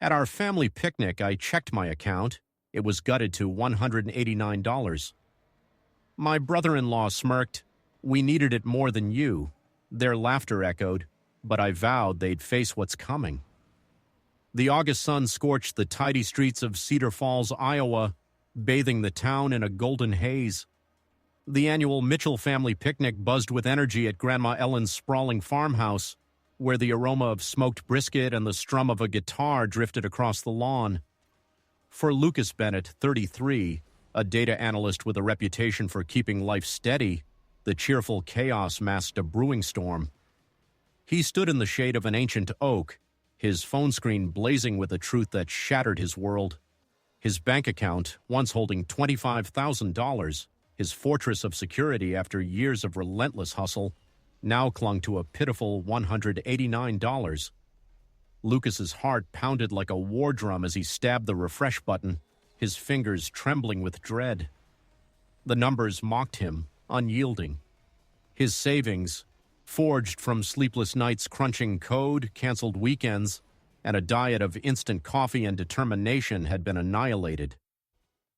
At our family picnic, I checked my account. It was gutted to $189. My brother-in-law smirked. We needed it more than you. Their laughter echoed, but I vowed they'd face what's coming. The August sun scorched the tidy streets of Cedar Falls, Iowa, bathing the town in a golden haze. The annual Mitchell family picnic buzzed with energy at Grandma Ellen's sprawling farmhouse, where the aroma of smoked brisket and the strum of a guitar drifted across the lawn. For Lucas Bennett, 33, a data analyst with a reputation for keeping life steady, the cheerful chaos masked a brewing storm. He stood in the shade of an ancient oak, his phone screen blazing with a truth that shattered his world. His bank account, once holding $25,000, his fortress of security after years of relentless hustle, now clung to a pitiful $189. Lucas's heart pounded like a war drum as he stabbed the refresh button, his fingers trembling with dread. The numbers mocked him, unyielding. His savings, forged from sleepless nights crunching code, canceled weekends, and a diet of instant coffee and determination, had been annihilated.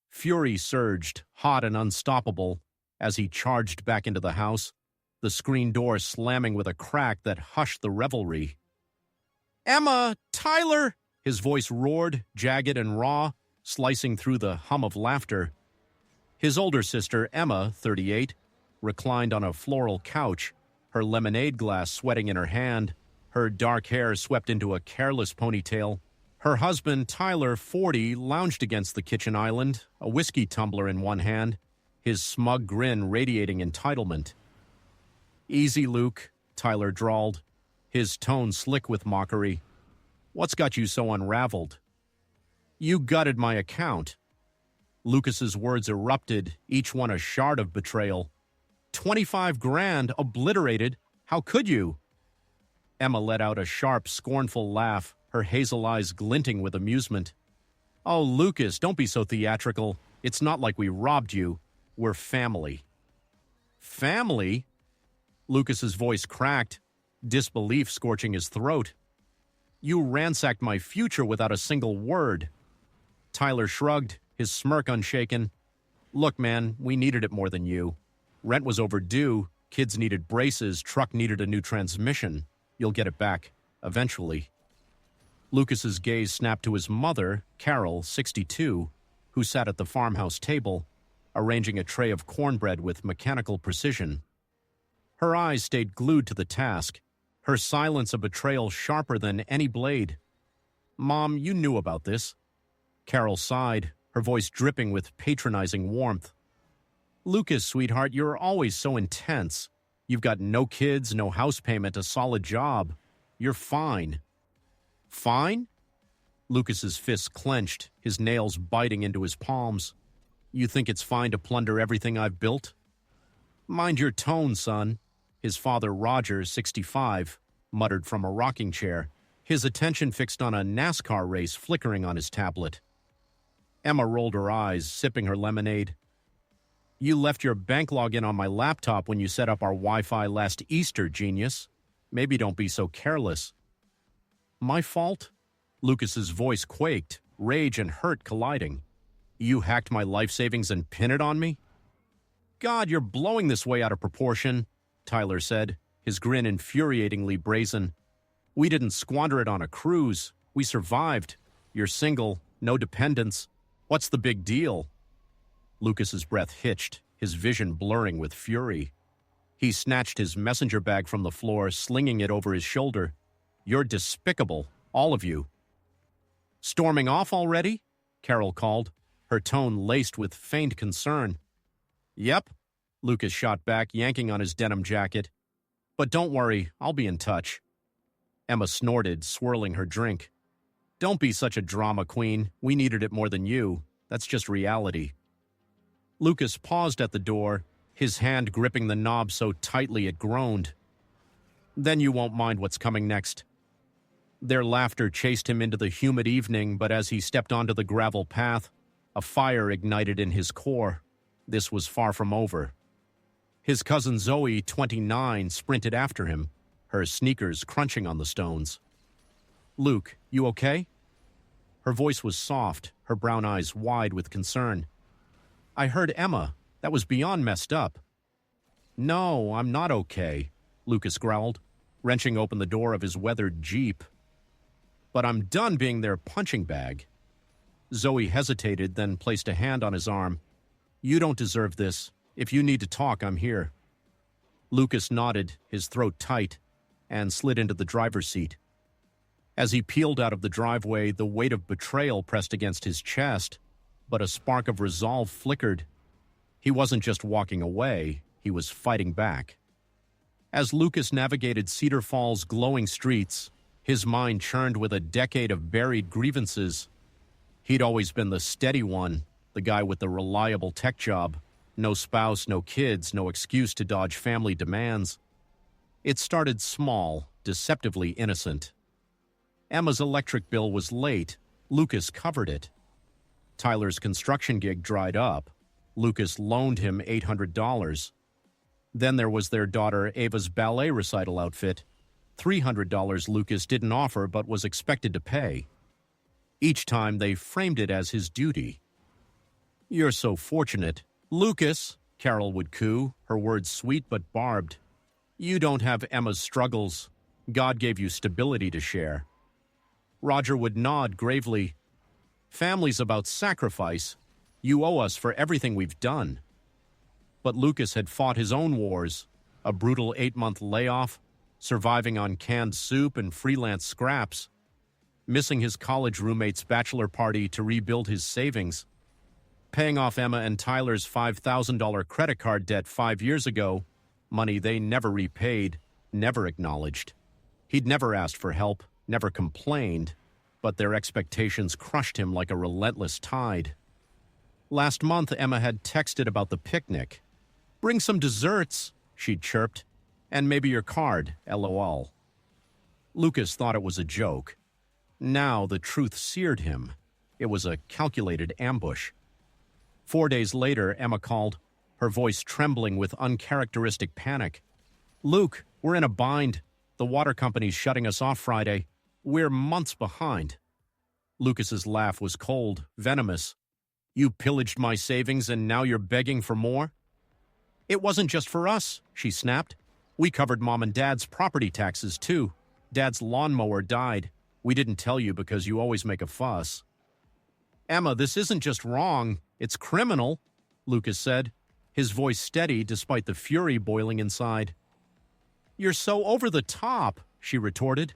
Fury surged, hot and unstoppable, as he charged back into the house, the screen door slamming with a crack that hushed the revelry. "Emma! Tyler!" His voice roared, jagged and raw, slicing through the hum of laughter. His older sister, Emma, 38, reclined on a floral couch, her lemonade glass sweating in her hand, her dark hair swept into a careless ponytail. Her husband, Tyler, 40, lounged against the kitchen island, a whiskey tumbler in one hand, his smug grin radiating entitlement. "Easy, Luke," Tyler drawled, his tone slick with mockery. "What's got you so unraveled?" "You gutted my account." Lucas's words erupted, each one a shard of betrayal. 25 grand obliterated? How could you? Emma let out a sharp, scornful laugh, her hazel eyes glinting with amusement. "Oh, Lucas, don't be so theatrical. It's not like we robbed you. We're family." "Family?" Lucas's voice cracked, disbelief scorching his throat. "You ransacked my future without a single word." Tyler shrugged, his smirk unshaken. "Look, man, we needed it more than you. Rent was overdue, kids needed braces, truck needed a new transmission. You'll get it back, eventually." Lucas's gaze snapped to his mother, Carol, 62, who sat at the farmhouse table, arranging a tray of cornbread with mechanical precision. Her eyes stayed glued to the task, her silence a betrayal sharper than any blade. "Mom, you knew about this." Carol sighed, her voice dripping with patronizing warmth. "Lucas, sweetheart, you're always so intense. You've got no kids, no house payment, a solid job. You're fine." "Fine?" Lucas's fists clenched, his nails biting into his palms. "You think it's fine to plunder everything I've built?" "Mind your tone, son," his father, Roger, 65, muttered from a rocking chair, his attention fixed on a NASCAR race flickering on his tablet. Emma rolled her eyes, sipping her lemonade. "You left your bank login on my laptop when you set up our Wi-Fi last Easter, genius. Maybe don't be so careless." "My fault?" Lucas's voice quaked, rage and hurt colliding. "You hacked my life savings and pinned it on me?" "God, you're blowing this way out of proportion," Tyler said, his grin infuriatingly brazen. "We didn't squander it on a cruise. We survived. You're single, no dependents. What's the big deal?" Lucas's breath hitched, his vision blurring with fury. He snatched his messenger bag from the floor, slinging it over his shoulder. "You're despicable, all of you." "Storming off already?" Carol called, her tone laced with faint concern. "Yep," Lucas shot back, yanking on his denim jacket. "But don't worry, I'll be in touch." Emma snorted, swirling her drink. "Don't be such a drama queen. We needed it more than you. That's just reality." Lucas paused at the door, his hand gripping the knob so tightly it groaned. "Then you won't mind what's coming next." Their laughter chased him into the humid evening, but as he stepped onto the gravel path, a fire ignited in his core. This was far from over. His cousin Zoe, 29, sprinted after him, her sneakers crunching on the stones. "Luke, you okay?" Her voice was soft, her brown eyes wide with concern. "I heard Emma. That was beyond messed up." "No, I'm not okay," Lucas growled, wrenching open the door of his weathered Jeep. "But I'm done being their punching bag." Zoe hesitated, then placed a hand on his arm. "You don't deserve this. If you need to talk, I'm here." Lucas nodded, his throat tight, and slid into the driver's seat. As he peeled out of the driveway, the weight of betrayal pressed against his chest, but a spark of resolve flickered. He wasn't just walking away, he was fighting back. As Lucas navigated Cedar Falls' glowing streets, his mind churned with a decade of buried grievances. He'd always been the steady one, the guy with the reliable tech job. No spouse, no kids, no excuse to dodge family demands. It started small, deceptively innocent. Emma's electric bill was late. Lucas covered it. Tyler's construction gig dried up. Lucas loaned him $800. Then there was their daughter Ava's ballet recital outfit. $300 Lucas didn't offer but was expected to pay. Each time they framed it as his duty. "You're so fortunate. Lucas," Carol would coo, her words sweet but barbed. "You don't have Emma's struggles. God gave you stability to share." Roger would nod gravely. "Family's about sacrifice. You owe us for everything we've done." But Lucas had fought his own wars, a brutal 8-month layoff, surviving on canned soup and freelance scraps, missing his college roommate's bachelor party to rebuild his savings, paying off Emma and Tyler's $5,000 credit card debt 5 years ago, money they never repaid, never acknowledged. He'd never asked for help, never complained, but their expectations crushed him like a relentless tide. Last month, Emma had texted about the picnic. "Bring some desserts," she'd chirped, "and maybe your card, LOL." Lucas thought it was a joke. Now the truth seared him. It was a calculated ambush. 4 days later, Emma called, her voice trembling with uncharacteristic panic. "Luke, we're in a bind. The water company's shutting us off Friday. We're months behind." Lucas's laugh was cold, venomous. "You pillaged my savings and now you're begging for more?" "It wasn't just for us," she snapped. "We covered Mom and Dad's property taxes, too. Dad's lawnmower died. We didn't tell you because you always make a fuss." "Emma, this isn't just wrong. It's criminal," Lucas said, his voice steady despite the fury boiling inside. "You're so over the top," she retorted.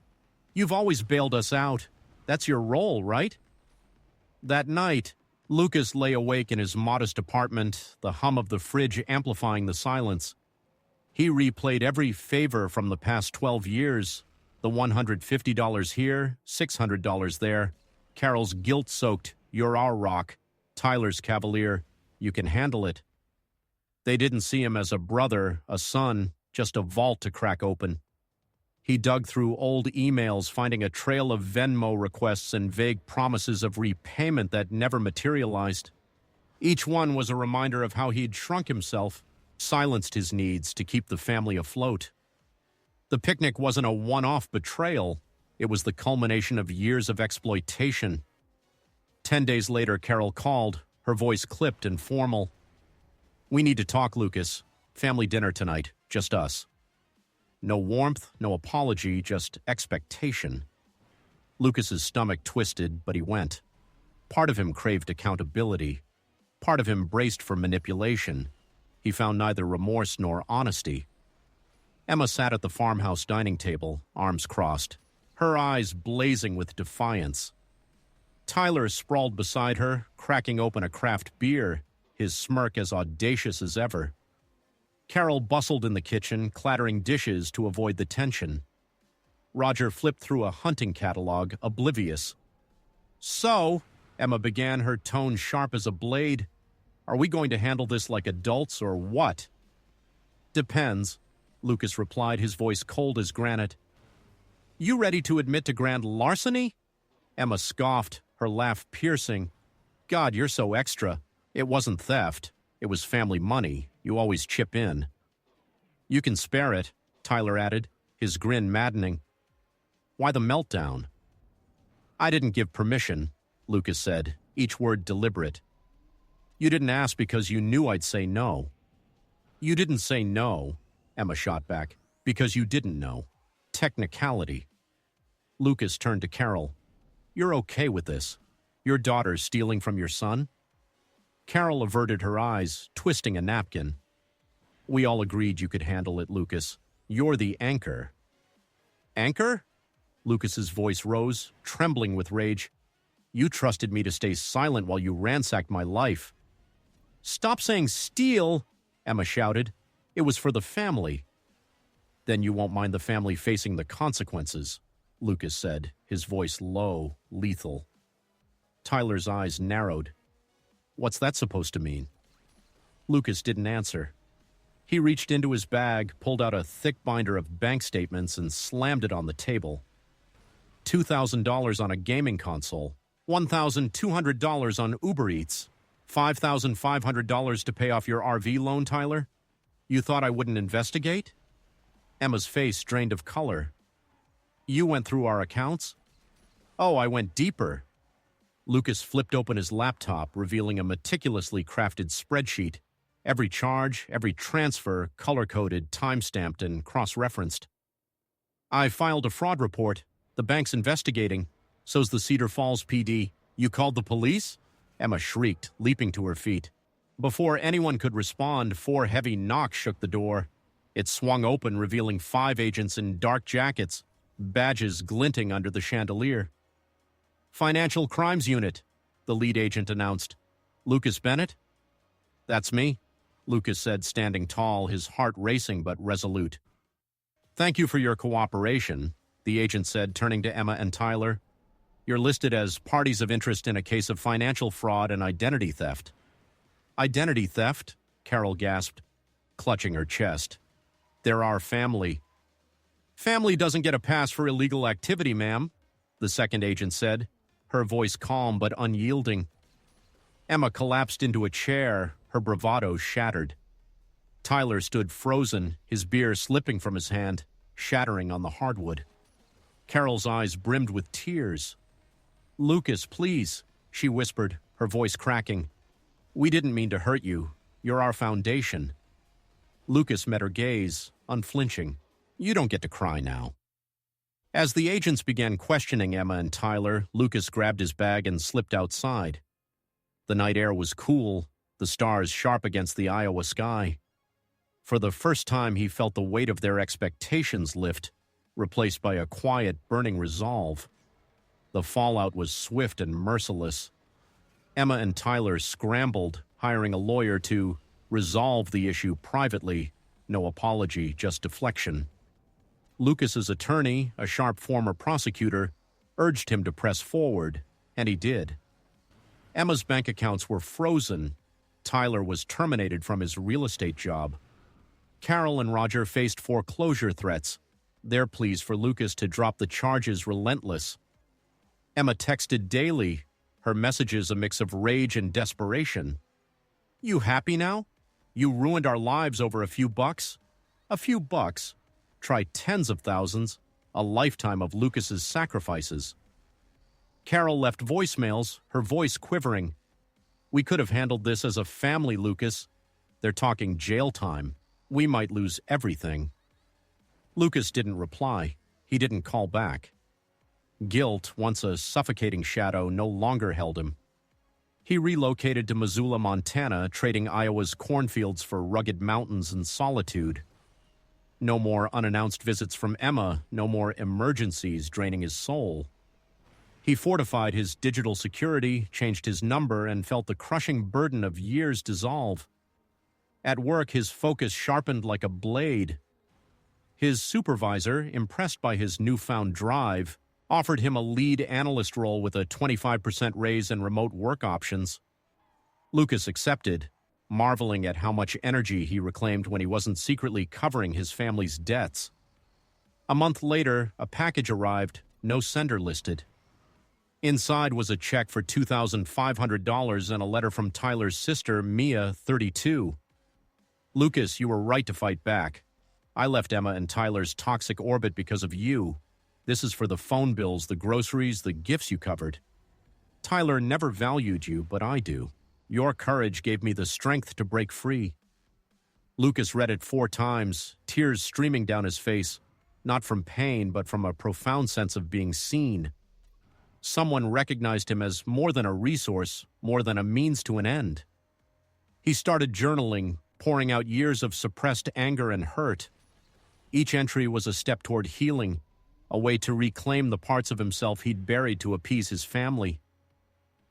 "You've always bailed us out. That's your role, right?" That night, Lucas lay awake in his modest apartment, the hum of the fridge amplifying the silence. He replayed every favor from the past 12 years, the $150 here, $600 there, Carol's guilt-soaked, "You're our rock," Tyler's cavalier, "You can handle it." They didn't see him as a brother, a son, just a vault to crack open. He dug through old emails, finding a trail of Venmo requests and vague promises of repayment that never materialized. Each one was a reminder of how he'd shrunk himself, silenced his needs to keep the family afloat. The picnic wasn't a one-off betrayal. It was the culmination of years of exploitation. 10 days later, Carol called, her voice clipped and formal. "We need to talk, Lucas. Family dinner tonight, just us." No warmth, no apology, just expectation. Lucas's stomach twisted, but he went. Part of him craved accountability. Part of him braced for manipulation. He found neither remorse nor honesty. Emma sat at the farmhouse dining table, arms crossed, her eyes blazing with defiance. Tyler sprawled beside her, cracking open a craft beer, his smirk as audacious as ever. Carol bustled in the kitchen, clattering dishes to avoid the tension. Roger flipped through a hunting catalog, oblivious. "So," Emma began, her tone sharp as a blade, "are we going to handle this like adults or what?" "Depends," Lucas replied, his voice cold as granite. "You ready to admit to grand larceny?" Emma scoffed, her laugh piercing. "God, you're so extra. It wasn't theft. It was family money. You always chip in." "You can spare it," Tyler added, his grin maddening. "Why the meltdown?" "I didn't give permission. Lucas said, each word deliberate. You didn't ask because you knew I'd say no. You didn't say no, Emma shot back, because you didn't know. Technicality. Lucas turned to Carol. You're okay with this? Your daughter stealing from your son? Carol averted her eyes, twisting a napkin. We all agreed you could handle it, Lucas. You're the anchor. Anchor? Lucas's voice rose, trembling with rage. You trusted me to stay silent while you ransacked my life. Stop saying steal, Emma shouted. It was for the family. Then you won't mind the family facing the consequences, Lucas said, his voice low, lethal. Tyler's eyes narrowed. What's that supposed to mean? Lucas didn't answer. He reached into his bag, pulled out a thick binder of bank statements, and slammed it on the table. $2,000 on a gaming console, $1,200 on Uber Eats, $5,500 to pay off your RV loan, Tyler? You thought I wouldn't investigate? Emma's face drained of color. You went through our accounts? Oh, I went deeper. Lucas flipped open his laptop, revealing a meticulously crafted spreadsheet. Every charge, every transfer, color-coded, time-stamped, and cross-referenced. I filed a fraud report. The bank's investigating. So's the Cedar Falls PD. You called the police? Emma shrieked, leaping to her feet. Before anyone could respond, 4 heavy knocks shook the door. It swung open, revealing 5 agents in dark jackets, badges glinting under the chandelier. Financial Crimes Unit, the lead agent announced. Lucas Bennett? That's me, Lucas said, standing tall, his heart racing but resolute. Thank you for your cooperation, the agent said, turning to Emma and Tyler. You're listed as parties of interest in a case of financial fraud and identity theft. Identity theft? Carol gasped, clutching her chest. They're our family. Family doesn't get a pass for illegal activity, ma'am, the second agent said, her voice calm but unyielding. Emma collapsed into a chair, her bravado shattered. Tyler stood frozen, his beer slipping from his hand, shattering on the hardwood. Carol's eyes brimmed with tears. Lucas, please, she whispered, her voice cracking. We didn't mean to hurt you. You're our foundation. Lucas met her gaze, unflinching. You don't get to cry now. As the agents began questioning Emma and Tyler, Lucas grabbed his bag and slipped outside. The night air was cool, the stars sharp against the Iowa sky. For the first time, he felt the weight of their expectations lift, replaced by a quiet, burning resolve. The fallout was swift and merciless. Emma and Tyler scrambled, hiring a lawyer to resolve the issue privately. No apology, just deflection. Lucas's attorney, a sharp former prosecutor, urged him to press forward, and he did. Emma's bank accounts were frozen. Tyler was terminated from his real estate job. Carol and Roger faced foreclosure threats, their pleas for Lucas to drop the charges relentless. Emma texted daily, her messages a mix of rage and desperation. You happy now? You ruined our lives over a few bucks? A few bucks? Try tens of thousands, a lifetime of Lucas's sacrifices. Carol left voicemails, her voice quivering. We could have handled this as a family, Lucas. They're talking jail time. We might lose everything. Lucas didn't reply. He didn't call back. Guilt, once a suffocating shadow, no longer held him. He relocated to Missoula, Montana, trading Iowa's cornfields for rugged mountains and solitude. No more unannounced visits from Emma, no more emergencies draining his soul. He fortified his digital security, changed his number, and felt the crushing burden of years dissolve. At work, his focus sharpened like a blade. His supervisor, impressed by his newfound drive, offered him a lead analyst role with a 25% raise and remote work options. Lucas accepted, marveling at how much energy he reclaimed when he wasn't secretly covering his family's debts. A month later, a package arrived, no sender listed. Inside was a check for $2,500 and a letter from Tyler's sister, Mia, 32. Lucas, you were right to fight back. I left Emma and Tyler's toxic orbit because of you. This is for the phone bills, the groceries, the gifts you covered. Tyler never valued you, but I do. Your courage gave me the strength to break free. Lucas read it 4 times, tears streaming down his face, not from pain, but from a profound sense of being seen. Someone recognized him as more than a resource, more than a means to an end. He started journaling, pouring out years of suppressed anger and hurt. Each entry was a step toward healing, a way to reclaim the parts of himself he'd buried to appease his family.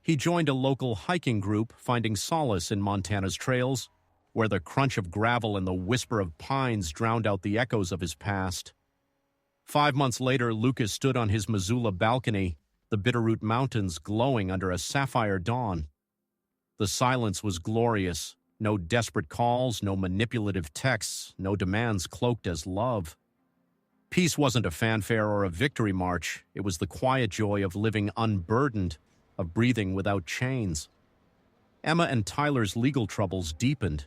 He joined a local hiking group, finding solace in Montana's trails, where the crunch of gravel and the whisper of pines drowned out the echoes of his past. 5 months later, Lucas stood on his Missoula balcony, the Bitterroot Mountains glowing under a sapphire dawn. The silence was glorious. No desperate calls, no manipulative texts, no demands cloaked as love. Peace wasn't a fanfare or a victory march. It was the quiet joy of living unburdened, of breathing without chains. Emma and Tyler's legal troubles deepened.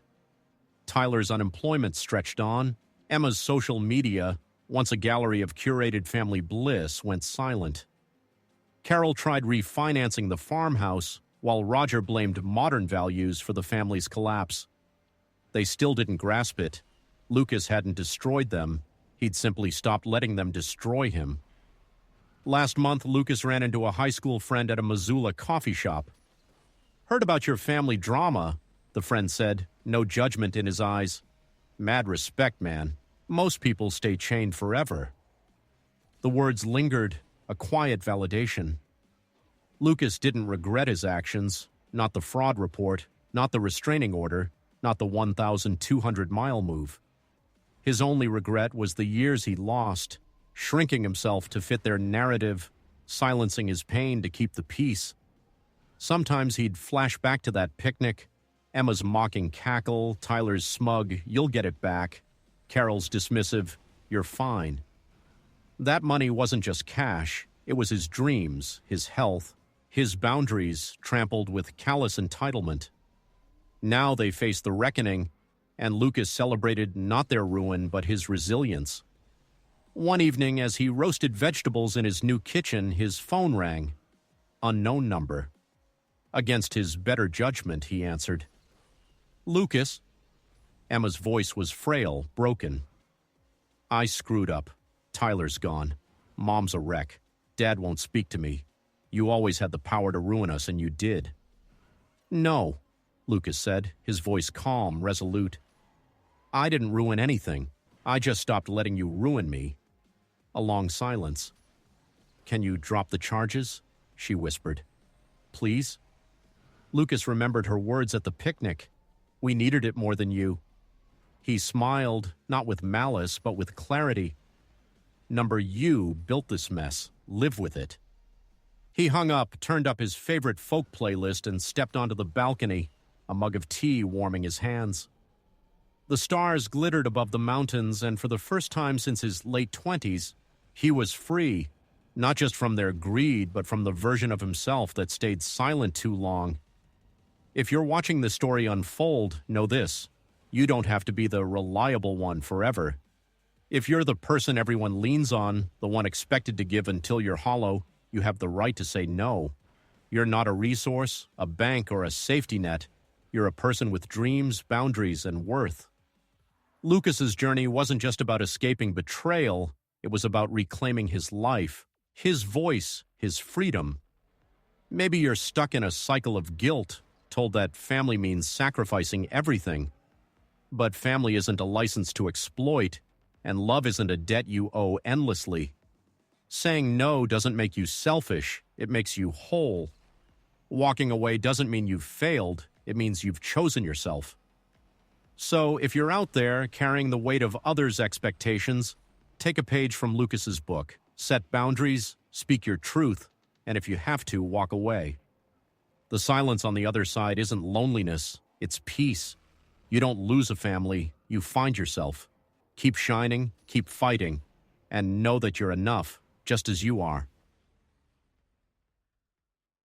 Tyler's unemployment stretched on. Emma's social media, once a gallery of curated family bliss, went silent. Carol tried refinancing the farmhouse, while Roger blamed modern values for the family's collapse. They still didn't grasp it. Lucas hadn't destroyed them. He'd simply stopped letting them destroy him. Last month, Lucas ran into a high school friend at a Missoula coffee shop. "Heard about your family drama," the friend said, no judgment in his eyes. "Mad respect, man. Most people stay chained forever." The words lingered, a quiet validation. Lucas didn't regret his actions, not the fraud report, not the restraining order, not the 1,200-mile move. His only regret was the years he lost, shrinking himself to fit their narrative, silencing his pain to keep the peace. Sometimes he'd flash back to that picnic, Emma's mocking cackle, Tyler's smug, "You'll get it back," Carol's dismissive, "You're fine." That money wasn't just cash, it was his dreams, his health, his boundaries trampled with callous entitlement. Now they faced the reckoning, and Lucas celebrated not their ruin but his resilience. One evening, as he roasted vegetables in his new kitchen, his phone rang. Unknown number. Against his better judgment, he answered. "Lucas." Emma's voice was frail, broken. "I screwed up. Tyler's gone. Mom's a wreck. Dad won't speak to me. You always had the power to ruin us, and you did." "No," Lucas said, his voice calm, resolute. "I didn't ruin anything. I just stopped letting you ruin me." A long silence. "Can you drop the charges?" she whispered. "Please?" Lucas remembered her words at the picnic. "We needed it more than you." He smiled, not with malice, but with clarity. "You built this mess. Live with it." He hung up, turned up his favorite folk playlist, and stepped onto the balcony, a mug of tea warming his hands. The stars glittered above the mountains, and for the first time since his late 20s, he was free, not just from their greed, but from the version of himself that stayed silent too long. If you're watching this story unfold, know this: you don't have to be the reliable one forever. If you're the person everyone leans on, the one expected to give until you're hollow, you have the right to say no. You're not a resource, a bank, or a safety net. You're a person with dreams, boundaries, and worth. Lucas's journey wasn't just about escaping betrayal. It was about reclaiming his life, his voice, his freedom. Maybe you're stuck in a cycle of guilt, told that family means sacrificing everything. But family isn't a license to exploit, and love isn't a debt you owe endlessly. Saying no doesn't make you selfish, it makes you whole. Walking away doesn't mean you've failed, it means you've chosen yourself. So if you're out there carrying the weight of others' expectations, take a page from Lucas's book. Set boundaries, speak your truth, and if you have to, walk away. The silence on the other side isn't loneliness, it's peace. You don't lose a family, you find yourself. Keep shining, keep fighting, and know that you're enough, just as you are.